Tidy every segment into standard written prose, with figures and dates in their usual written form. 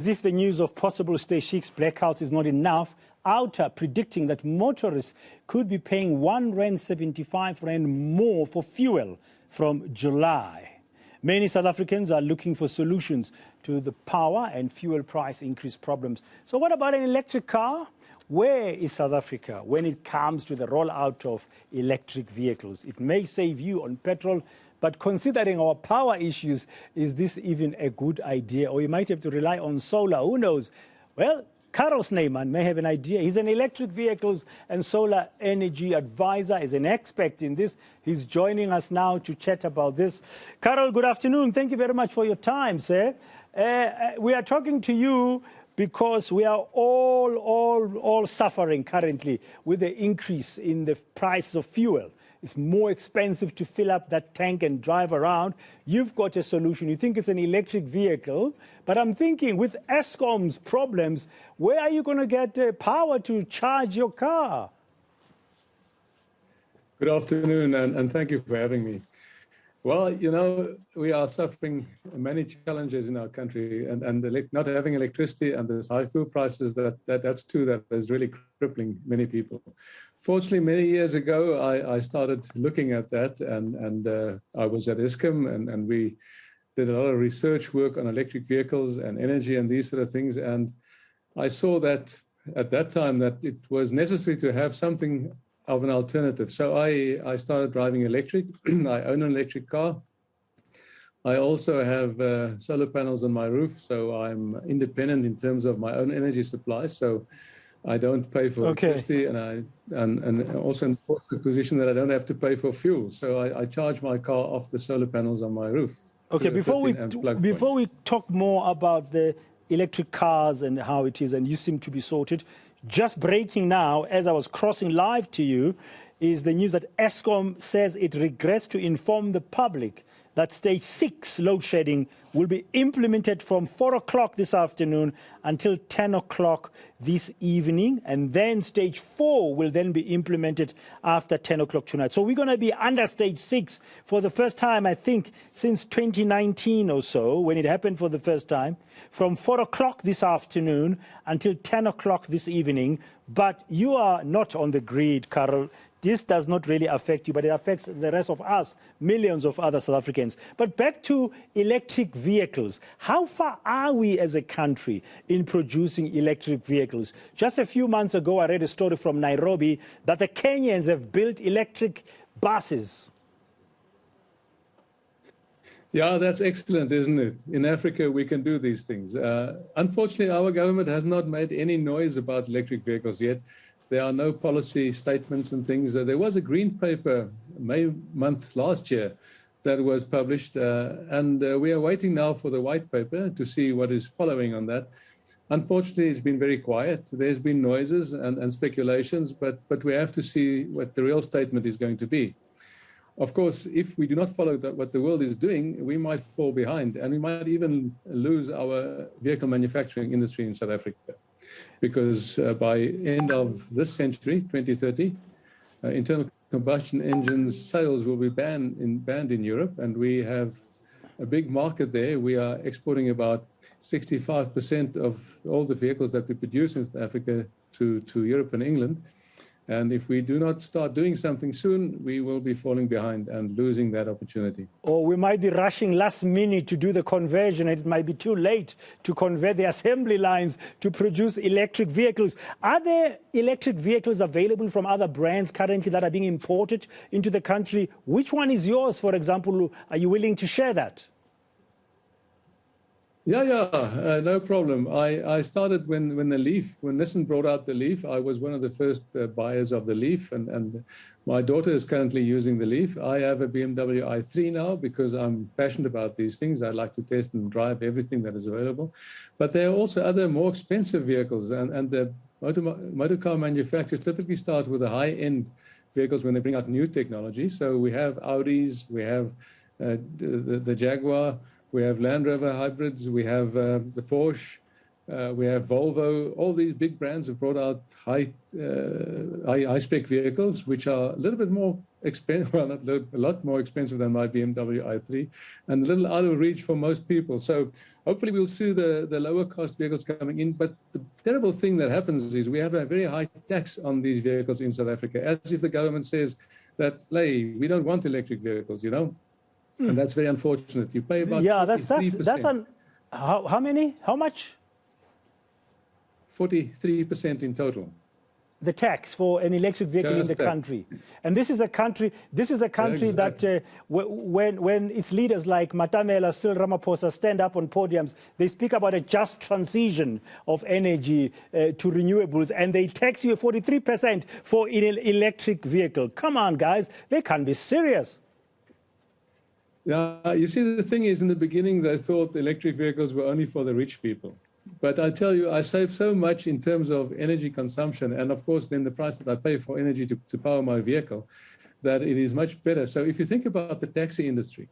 As if the news of possible Stage 6 blackouts is not enough, Outa predicting that motorists could be paying R1.75 more for fuel from July. Many South Africans are looking for solutions to the power and fuel price increase problems. So what about an electric car? Where is South Africa when it comes to the rollout of electric vehicles? It may save you on petrol, but considering our power issues, is this even a good idea? Or you might have to rely on solar, who knows? Well, Carel Snyman may have an idea. He's an electric vehicles and solar energy advisor. He's an expert in this. He's joining us now to chat about this. Carel, good afternoon. Thank you very much for your time, sir. We are talking to you because we are all suffering currently with the increase in the price of fuel. It's more expensive to fill up that tank and drive around. You've got a solution. You think it's an electric vehicle. But I'm thinking with Eskom's problems, where are you going to get power to charge your car? Good afternoon, and thank you for having me. Well, you know, we are suffering many challenges in our country, and not having electricity and there's high fuel prices, that's too, that is really crippling many people. Fortunately, many years ago, I started looking at that, and I was at Eskom, and we did a lot of research work on electric vehicles and energy and these sort of things. And I saw that at that time that it was necessary to have something of an alternative. So I started driving electric. I own an electric car. I also have solar panels on my roof, so I'm independent in terms of my own energy supply. So I don't pay for electricity, and also in the position that I don't have to pay for fuel. So I charge my car off the solar panels on my roof. Okay, before we talk more about the electric cars and how it is, and you seem to be sorted, just breaking now, as I was crossing live to you, is the news that Eskom says it regrets to inform the public that Stage 6 load shedding will be implemented from 4 o'clock this afternoon until 10 o'clock this evening. And then Stage 4 will then be implemented after 10 o'clock tonight. So we're going to be under Stage 6 for the first time, I think, since 2019 or so, when it happened for the first time, from 4 o'clock this afternoon until 10 o'clock this evening. But you are not on the grid, Carel. This does not really affect you, but it affects the rest of us, millions of other South Africans. But back to electric vehicles. How far are we as a country in producing electric vehicles? Just a few months ago, I read a story from Nairobi that the Kenyans have built electric buses. Yeah, that's excellent, isn't it? In Africa, we can do these things. Unfortunately, our government has not made any noise about electric vehicles yet. There are no policy statements and things. There was a green paper May month last year that was published, and we are waiting now for the white paper to see what is following on that. Unfortunately, it's been very quiet. There's been noises and speculations, but we have to see what the real statement is going to be. Of course, if we do not follow what the world is doing, we might fall behind, and we might even lose our vehicle manufacturing industry in South Africa. Because by end of this century, 2030, internal combustion engines sales will be banned in Europe, and we have a big market there. We are exporting about 65% of all the vehicles that we produce in South Africa to Europe and England. And if we do not start doing something soon, we will be falling behind and losing that opportunity. Or we might be rushing last minute to do the conversion. It might be too late to convert the assembly lines to produce electric vehicles. Are there electric vehicles available from other brands currently that are being imported into the country? Which one is yours, for example? Are you willing to share that? Yeah, no problem. I started when Nissan brought out the Leaf. I was one of the first buyers of the Leaf, and my daughter is currently using the Leaf. I have a BMW i3 now because I'm passionate about these things. I like to test and drive everything that is available. But there are also other more expensive vehicles, and the motor car manufacturers typically start with the high-end vehicles when they bring out new technology. So we have Audis, we have the Jaguar, we have Land Rover hybrids, we have the Porsche, we have Volvo. All these big brands have brought out high-spec vehicles, which are a little bit more expensive, well, a lot more expensive than my BMW i3, and a little out of reach for most people. So hopefully we'll see the lower cost vehicles coming in. But the terrible thing that happens is we have a very high tax on these vehicles in South Africa, as if the government says that, hey, we don't want electric vehicles, you know? And that's very unfortunate. You pay about 43%. How many? How much? 43% in total. The tax for an electric vehicle in the country. And this is a country that when its leaders like Matamela, Cyril Ramaphosa stand up on podiums, they speak about a just transition of energy to renewables, and they tax you 43% for an electric vehicle. Come on, guys, they can't be serious. Yeah, you see, the thing is, in the beginning, they thought electric vehicles were only for the rich people. But I tell you, I save so much in terms of energy consumption, and of course, then the price that I pay for energy to power my vehicle, that it is much better. So if you think about the taxi industry,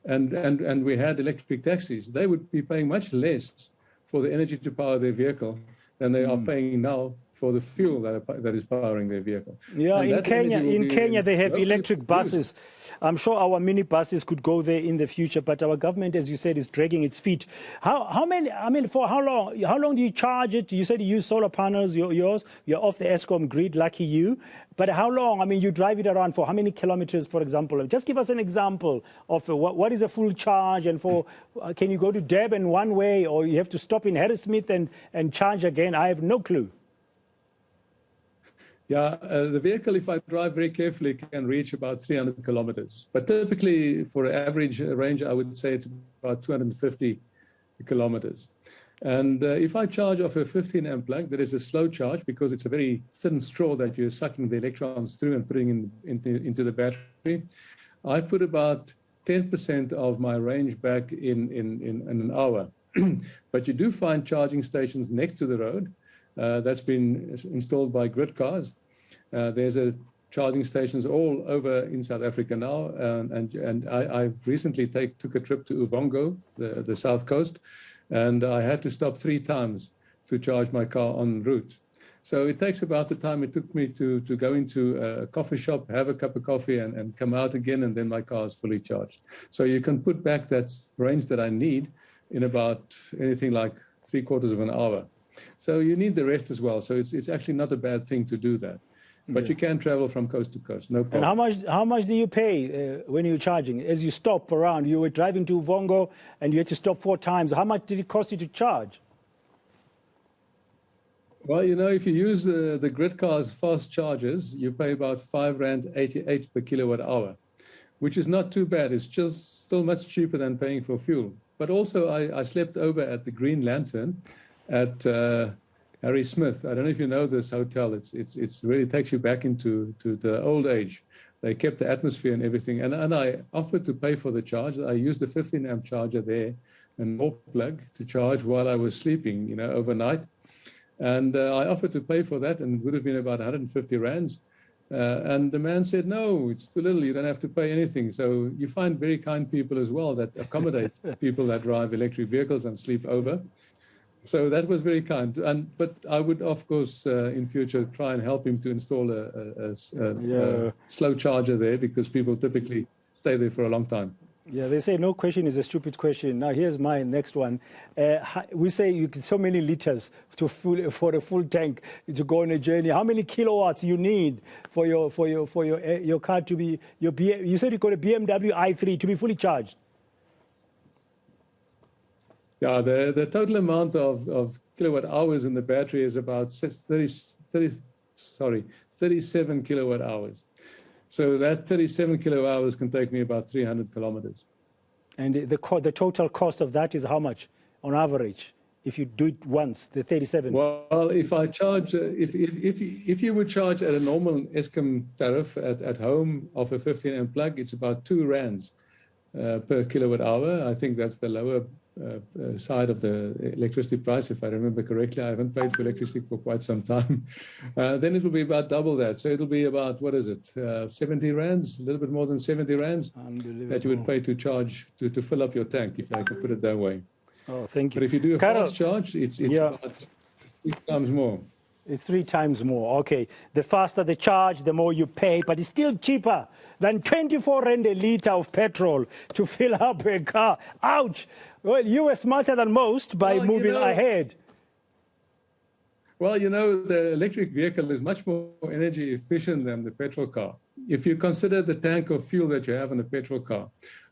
and we had electric taxis, they would be paying much less for the energy to power their vehicle than they are paying now for the fuel that is powering their vehicle. Yeah, in Kenya they have electric buses. I'm sure our mini buses could go there in the future, but our government, as you said, is dragging its feet. How many? I mean, for how long? How long do you charge it? You said you use solar panels. You're off the Eskom grid. Lucky you. But how long? I mean, you drive it around for how many kilometers, for example? Just give us an example of what is a full charge, and for can you go to Durban one way, or you have to stop in Harrismith and charge again? I have no clue. Yeah, the vehicle, if I drive very carefully, can reach about 300 kilometers. But typically, for an average range, I would say it's about 250 kilometers. And if I charge off a 15 amp plug, there is a slow charge because it's a very thin straw that you're sucking the electrons through and putting into the battery. I put about 10% of my range back in an hour. But you do find charging stations next to the road. That's been installed by grid cars. There's charging stations all over in South Africa now, and I recently took a trip to Uvongo, the south coast, and I had to stop 3 times to charge my car en route. So it takes about the time it took me to go into a coffee shop, have a cup of coffee, and come out again, and then my car is fully charged. So you can put back that range that I need in about anything like 3/4 of an hour. So you need the rest as well. So it's actually not a bad thing to do that. But you can travel from coast to coast, no problem. And how much do you pay when you're charging? As you stop around, you were driving to Uvongo and you had to stop 4 times. How much did it cost you to charge? Well, you know, if you use the grid cars fast chargers, you pay about R5.88 per kilowatt hour, which is not too bad. It's just still much cheaper than paying for fuel. But also, I slept over at the Green Lantern at Harry Smith. I don't know if you know this hotel. It's really takes you back into the old age. They kept the atmosphere and everything. And I offered to pay for the charge. I used the 15 amp charger there and more plug to charge while I was sleeping, you know, overnight. And I offered to pay for that, and it would have been about 150 rands. And the man said, no, it's too little. You don't have to pay anything. So you find very kind people as well that accommodate people that drive electric vehicles and sleep over. So that was very kind. But I would, of course, in future, try and help him to install a slow charger there, because people typically stay there for a long time. Yeah, they say no question is a stupid question. Now, here's my next one. We say you get so many liters for a full tank to go on a journey. How many kilowatts you need for your car to be you said you got a BMW i3 to be fully charged? Yeah, the total amount of kilowatt hours in the battery is about 37 kilowatt hours. So that 37 kilowatt hours can take me about 300 kilometers. And the total cost of that is how much on average, if you do it once, the 37? Well, if I charge, if you would charge at a normal Eskom tariff at home of a 15 amp plug, it's about 2 rands per kilowatt hour. I think that's the lower side of the electricity price, if I remember correctly. I haven't paid for electricity for quite some time. Then it will be about double that. So it'll be about, what is it, 70 rands, a little bit more than 70 rands that you would pay to charge, to fill up your tank, if I can put it that way. Oh, thank you. But if you do a fast charge, it's about 3 times more. It's 3 times more. Okay. The faster the charge, the more you pay, but it's still cheaper than 24 rand a litre of petrol to fill up a car. Ouch! Well, you were smarter than most by moving ahead. Well, the electric vehicle is much more energy efficient than the petrol car. If you consider the tank of fuel that you have in a petrol car,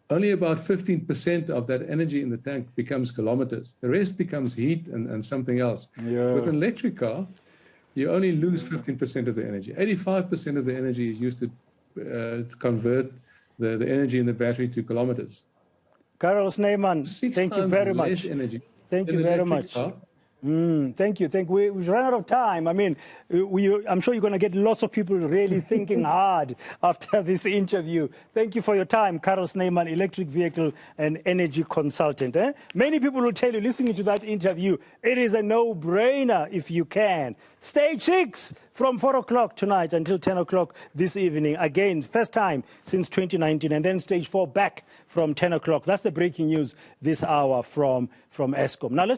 only about 15% of that energy in the tank becomes kilometers. The rest becomes heat and something else. Yeah. With an electric car, you only lose 15% of the energy. 85% of the energy is used to convert the energy in the battery to kilometers. Carel Snyman, thank you very much. Thank you very much. Thank you. We've run out of time. I mean, I'm sure you're going to get lots of people really thinking hard after this interview. Thank you for your time, Carel Snyman, electric vehicle and energy consultant. Many people will tell you, listening to that interview, it is a no-brainer if you can. Stage 6 from 4 o'clock tonight until 10 o'clock this evening. Again, first time since 2019. And then stage 4 back from 10 o'clock. That's the breaking news this hour from Eskom. Now, let's